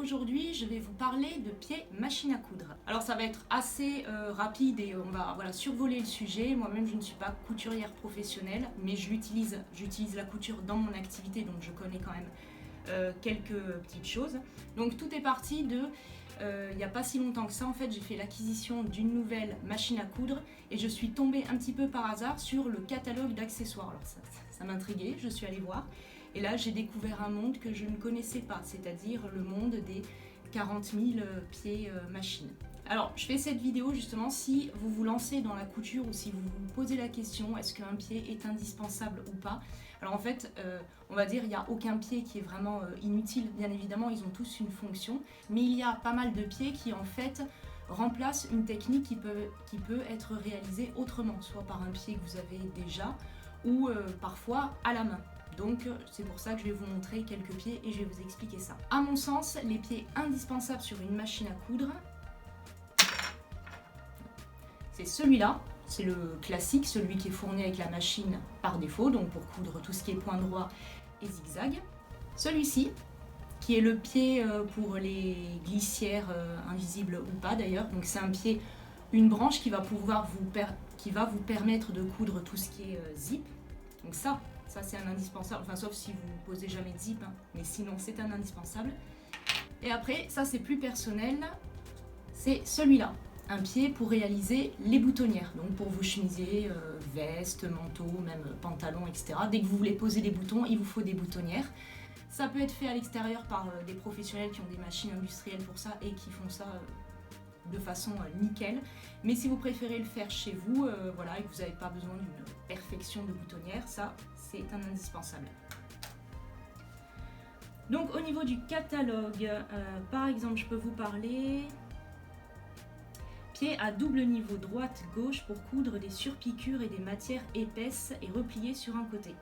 aujourd'hui je vais vous parler de pieds machine à coudre. Alors ça va être assez rapide et on va survoler le sujet. Moi-même je ne suis pas couturière professionnelle, mais j'utilise la couture dans mon activité, donc je connais quand même quelques petites choses. Donc tout est parti de... il n'y a pas si longtemps que ça, en fait, j'ai fait l'acquisition d'une nouvelle machine à coudre et je suis tombée un petit peu par hasard sur le catalogue d'accessoires. Alors ça m'intriguait, je suis allée voir et là j'ai découvert un monde que je ne connaissais pas, c'est-à-dire le monde des 40 000 pieds machine. Alors je fais cette vidéo justement si vous vous lancez dans la couture ou si vous vous posez la question est-ce qu'un pied est indispensable ou pas. Alors en fait, on va dire il n'y a aucun pied qui est vraiment inutile, bien évidemment ils ont tous une fonction, mais il y a pas mal de pieds qui en fait remplacent une technique qui peut être réalisée autrement, soit par un pied que vous avez déjà ou parfois à la main. Donc c'est pour ça que je vais vous montrer quelques pieds et je vais vous expliquer ça. À mon sens, les pieds indispensables sur une machine à coudre, c'est celui-là. C'est le classique, celui qui est fourni avec la machine par défaut, donc pour coudre tout ce qui est point droit et zigzag. Celui-ci, qui est le pied pour les glissières invisibles ou pas d'ailleurs. Donc c'est un pied, une branche qui va vous permettre de coudre tout ce qui est zip. Donc ça c'est un indispensable, enfin sauf si vous posez jamais de zip, hein, mais sinon c'est un indispensable. Et après, ça c'est plus personnel, c'est celui-là. Un pied pour réaliser les boutonnières, donc pour vos chemisiers, vestes, manteaux, même pantalons, etc. Dès que vous voulez poser des boutons, il vous faut des boutonnières. Ça peut être fait à l'extérieur par des professionnels qui ont des machines industrielles pour ça et qui font ça de façon nickel. Mais si vous préférez le faire chez vous, voilà, et que vous n'avez pas besoin d'une perfection de boutonnière, ça c'est un indispensable. Donc au niveau du catalogue, par exemple, je peux vous parler... Pied à double niveau droite-gauche pour coudre des surpiqûres et des matières épaisses et repliées sur un côté.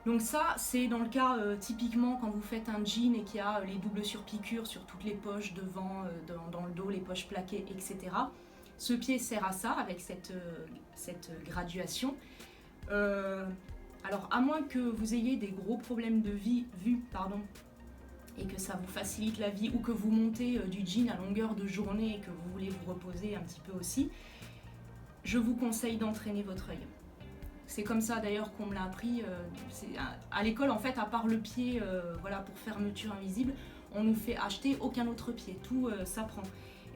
Donc ça, c'est dans le cas typiquement quand vous faites un jean et qu'il y a les doubles surpiqûres sur toutes les poches devant, dans le dos, les poches plaquées, etc. Ce pied sert à ça avec cette graduation. Alors à moins que vous ayez des gros problèmes de vue, et que ça vous facilite la vie ou que vous montez du jean à longueur de journée et que vous voulez vous reposer un petit peu aussi, je vous conseille d'entraîner votre œil. C'est comme ça d'ailleurs qu'on me l'a appris. À l'école, en fait, à part le pied voilà, pour fermeture invisible, on nous fait acheter aucun autre pied. Tout s'apprend.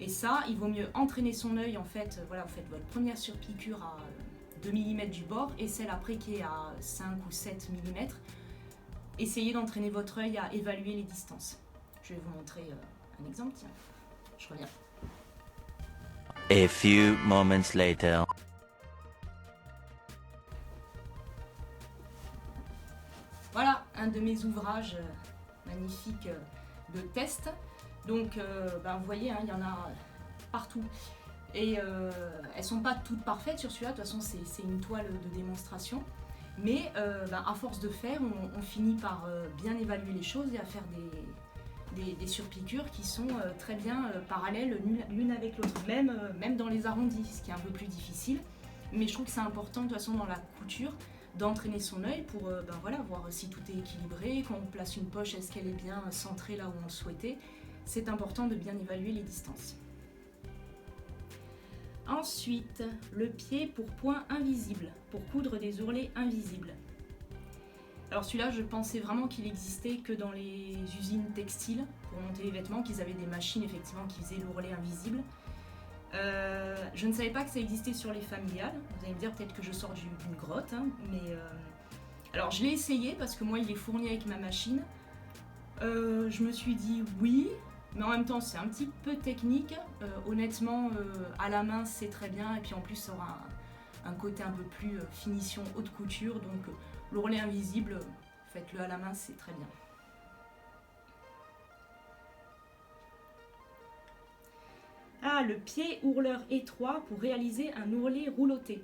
Et ça, il vaut mieux entraîner son œil. En fait, voilà, vous faites votre première surpiqûre à 2 mm du bord et celle après qui est à 5 ou 7 mm. Essayez d'entraîner votre œil à évaluer les distances. Je vais vous montrer un exemple, tiens, je reviens. A few moments later. Voilà, un de mes ouvrages magnifiques de test. Donc, vous voyez, hein, il y en a partout. Et elles sont pas toutes parfaites sur celui-là, de toute façon c'est une toile de démonstration. Mais à force de faire, on finit par bien évaluer les choses et à faire des surpiqûres qui sont très bien parallèles l'une avec l'autre, même dans les arrondis, ce qui est un peu plus difficile. Mais je trouve que c'est important de toute façon dans la couture d'entraîner son œil pour voir si tout est équilibré, quand on place une poche, est-ce qu'elle est bien centrée là où on le souhaitait. C'est important de bien évaluer les distances. Ensuite, le pied pour point invisible, pour coudre des ourlets invisibles. Alors celui-là, je pensais vraiment qu'il existait que dans les usines textiles pour monter les vêtements, qu'ils avaient des machines effectivement qui faisaient l'ourlet invisible. Je ne savais pas que ça existait sur les familiales. Vous allez me dire peut-être que je sors d'une grotte, hein, mais alors je l'ai essayé parce que moi il est fourni avec ma machine. Je me suis dit oui. Mais en même temps, c'est un petit peu technique. Honnêtement, à la main, c'est très bien. Et puis en plus, ça aura un côté un peu plus finition haute couture. Donc l'ourlet invisible, faites-le à la main, c'est très bien. Ah, le pied ourleur étroit pour réaliser un ourlet rouloté.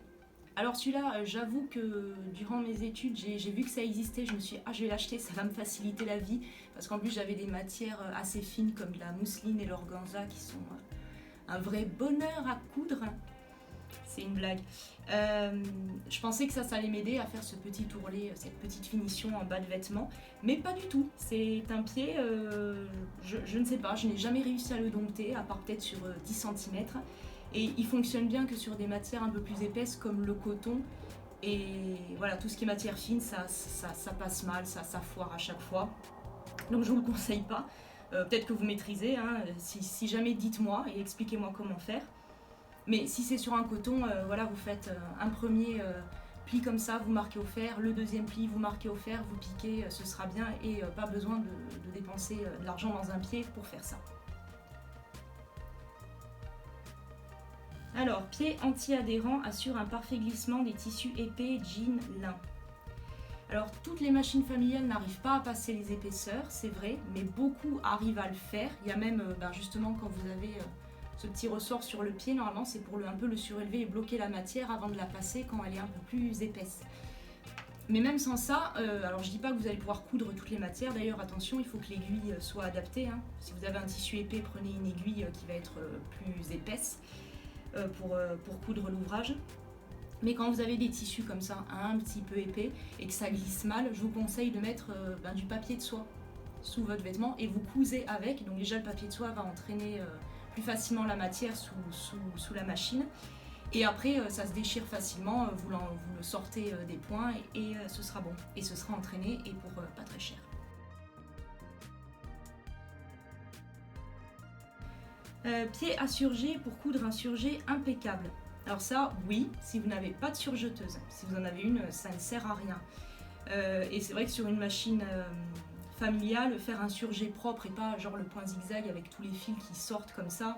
Alors celui-là, j'avoue que durant mes études, j'ai vu que ça existait, je me suis dit, je vais l'acheter, ça va me faciliter la vie, parce qu'en plus j'avais des matières assez fines comme de la mousseline et l'organza qui sont un vrai bonheur à coudre. c'est une blague. Je pensais que ça allait m'aider à faire ce petit ourlet, cette petite finition en bas de vêtement, mais pas du tout. C'est un pied, je ne sais pas, je n'ai jamais réussi à le dompter, à part peut-être sur 10 cm. Et il fonctionne bien que sur des matières un peu plus épaisses comme le coton. Et voilà, tout ce qui est matière fine, ça passe mal, ça foire à chaque fois. Donc je ne vous le conseille pas. Peut-être que vous maîtrisez, hein. Si jamais, dites-moi et expliquez-moi comment faire. Mais si c'est sur un coton, voilà, vous faites un premier pli comme ça, vous marquez au fer, le deuxième pli, vous marquez au fer, vous piquez, ce sera bien et pas besoin de dépenser de l'argent dans un pied pour faire ça. Alors, pied anti-adhérent assure un parfait glissement des tissus épais, jean, lin. Alors, toutes les machines familiales n'arrivent pas à passer les épaisseurs, c'est vrai, mais beaucoup arrivent à le faire. Il y a même, justement, quand vous avez ce petit ressort sur le pied, normalement, c'est pour un peu le surélever et bloquer la matière avant de la passer quand elle est un peu plus épaisse. Mais même sans ça, alors je dis pas que vous allez pouvoir coudre toutes les matières, d'ailleurs attention, il faut que l'aiguille soit adaptée. Hein. Si vous avez un tissu épais, prenez une aiguille qui va être plus épaisse. Pour coudre l'ouvrage. Mais quand vous avez des tissus comme ça, un petit peu épais, et que ça glisse mal, je vous conseille de mettre du papier de soie sous votre vêtement et vous cousez avec. Donc déjà le papier de soie va entraîner plus facilement la matière sous la machine. Et après ça se déchire facilement, vous le sortez des points et ce sera bon. Et ce sera entraîné et pour pas très cher. Pied à surjet pour coudre un surjet impeccable. Alors ça, oui, si vous n'avez pas de surjeteuse. Si vous en avez une, ça ne sert à rien. Et c'est vrai que sur une machine familiale, faire un surjet propre et pas genre le point zigzag avec tous les fils qui sortent comme ça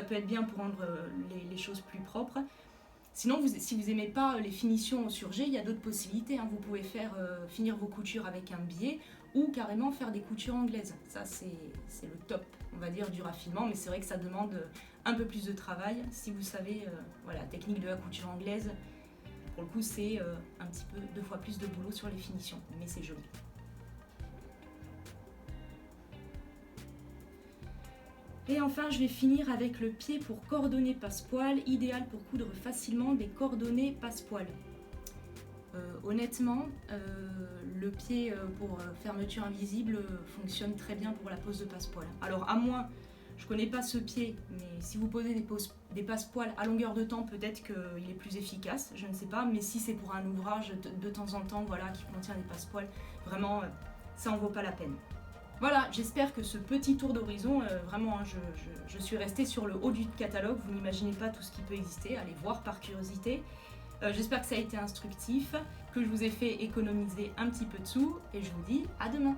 peut être bien pour rendre les choses plus propres. Sinon, si vous n'aimez pas les finitions au surjet, il y a d'autres possibilités. Hein. Vous pouvez finir vos coutures avec un biais ou carrément faire des coutures anglaises. Ça, c'est le top, on va dire, du raffinement, mais c'est vrai que ça demande un peu plus de travail. Si vous savez la technique de la couture anglaise, pour le coup, c'est un petit peu 2 fois plus de boulot sur les finitions, mais c'est joli. Et enfin, je vais finir avec le pied pour cordonnet passe-poil, idéal pour coudre facilement des cordonnets passe-poil. Honnêtement, le pied pour fermeture invisible fonctionne très bien pour la pose de passe-poil. Alors à moins, je connais pas ce pied, mais si vous posez des passe-poils à longueur de temps, peut-être qu'il est plus efficace, je ne sais pas. Mais si c'est pour un ouvrage de temps en temps, voilà, qui contient des passe-poils, vraiment, ça en vaut pas la peine. Voilà, j'espère que ce petit tour d'horizon, vraiment, hein, je suis restée sur le haut du catalogue, vous n'imaginez pas tout ce qui peut exister, allez voir par curiosité. J'espère que ça a été instructif, que je vous ai fait économiser un petit peu de sous, et je vous dis à demain.